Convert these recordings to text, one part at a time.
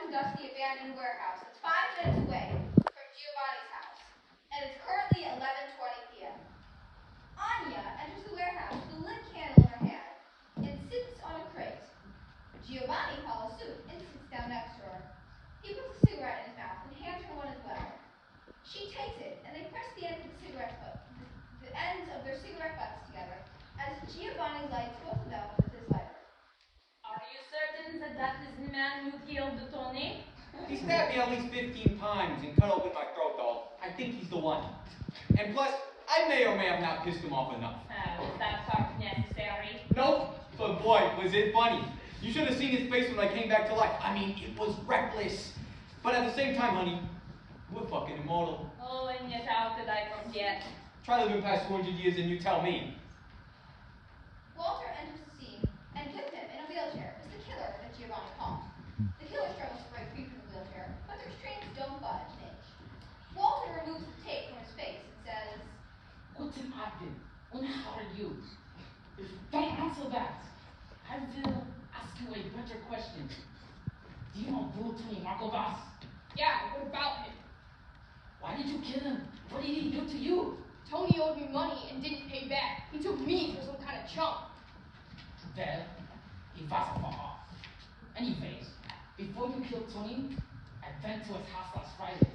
a dusty abandoned warehouse that's 5 minutes away from Giovanni's house, and it's currently 11:20 p.m. Anya enters the warehouse with a lit candle in her hand and sits on a crate. Giovanni follows suit and sits down next to her. He puts a cigarette in his mouth and hands her one as well. She takes it, and they press the ends of the ends of their cigarette butts together as Giovanni lights both of them with his lighter. Are you certain that that is the man who killed Tony? He stabbed me at least 15 times and cut open my throat, though. I think he's the one. And plus, I may or may have not pissed him off enough. Was that part necessary? Nope, but boy, was it funny. You should have seen his face when I came back to life. I mean, it was reckless. But at the same time, honey, we're fucking immortal. Oh, and yet how could I forget? Try living past 200 years and you tell me. Walter enters the scene, and with him in a wheelchair is the killer that Giovanni caught. The killer struggles to break free from the wheelchair, but their strings don't budge an inch. Walter removes the tape from his face and says, Guten Abend, and how are you? Don't answer that. I will ask you a better question. Do you know who Tony Markovas? Yeah, what about him? Why did you kill him? What did he do to you? Tony owed me money and didn't pay back. He took me for some kind of chump. Well, he was far off. Anyways, before you killed Tony, I went to his house last Friday.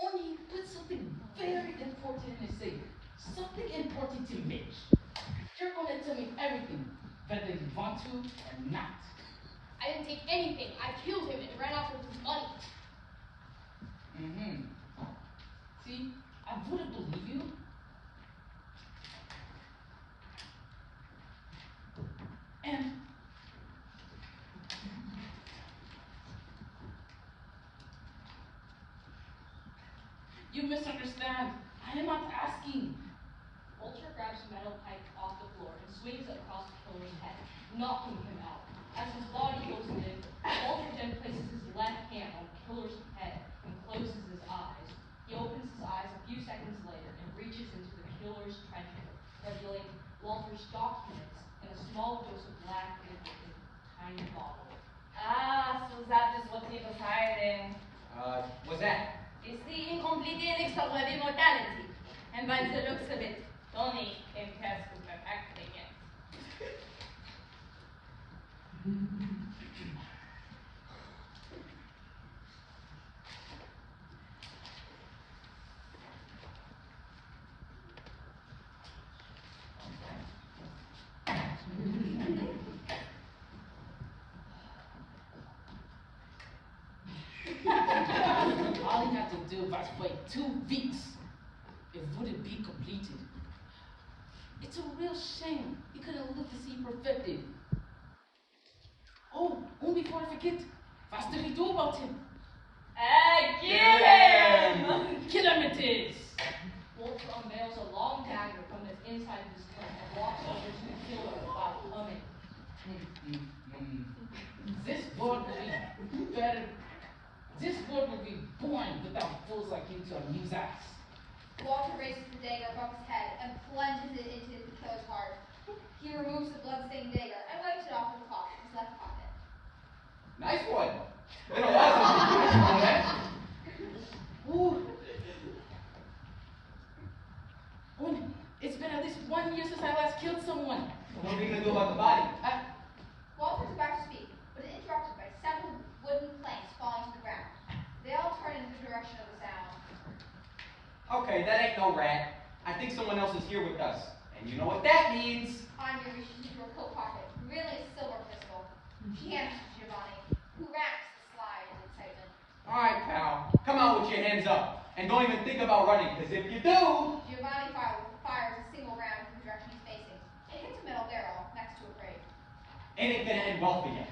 Only he put something very important in his safe. Something important to Mitch. You're gonna tell me everything, whether you want to or not. I didn't take anything. I killed him and ran off with his money. Mm-hmm. See, I wouldn't believe you. And you misunderstand. I am not asking. Walter grabs a metal pipe off the floor and swings it across the killer's head, knocking him out. As his body goes limp, Walter then places his left hand on the killer's head and closes his eyes. He opens his eyes a few seconds later and reaches into the killer's trencher, revealing Walter's documents and a small dose of black liquid in a tiny bottle. Ah, so that is what he was hiding. What's that? It's the incomplete and extraordinary mortality. And by the looks of it, Tony came past with her acting again. All he had to do was wait 2 weeks. It wouldn't be completed. It's a real shame he couldn't live to see perfected. Oh, and before I forget, what did we do about him? Kill him! Kill him it is! Walter unveils a long dagger from the inside of his coat and walks over to the killer while humming. This world will be better. This world will be boring without fools like you to amuse us. Walter raises the dagger above his head and plunges it into the killer's heart. He removes the blood-stained dagger and wipes it off with a cloth in his left pocket. Nice one. Been a while since we finished all that. Ooh. Oh, it's been at least 1 year since I last killed someone. What are we gonna do about the body? Walter's about to speak, but is interrupted by several wooden planks falling to the ground. They all turn in the direction of the sound. Okay, that ain't no rat. I think someone else is here with us. And you know what that means. Anya reaches into her coat pocket, revealing a silver pistol. She hands it to Giovanni, who racks the slide in excitement. Alright, pal. Come out with your hands up. And don't even think about running, because if you do... Giovanni fires a single round in the direction he's facing. It hits a metal barrel next to a crate. Ain't it gonna end well for you.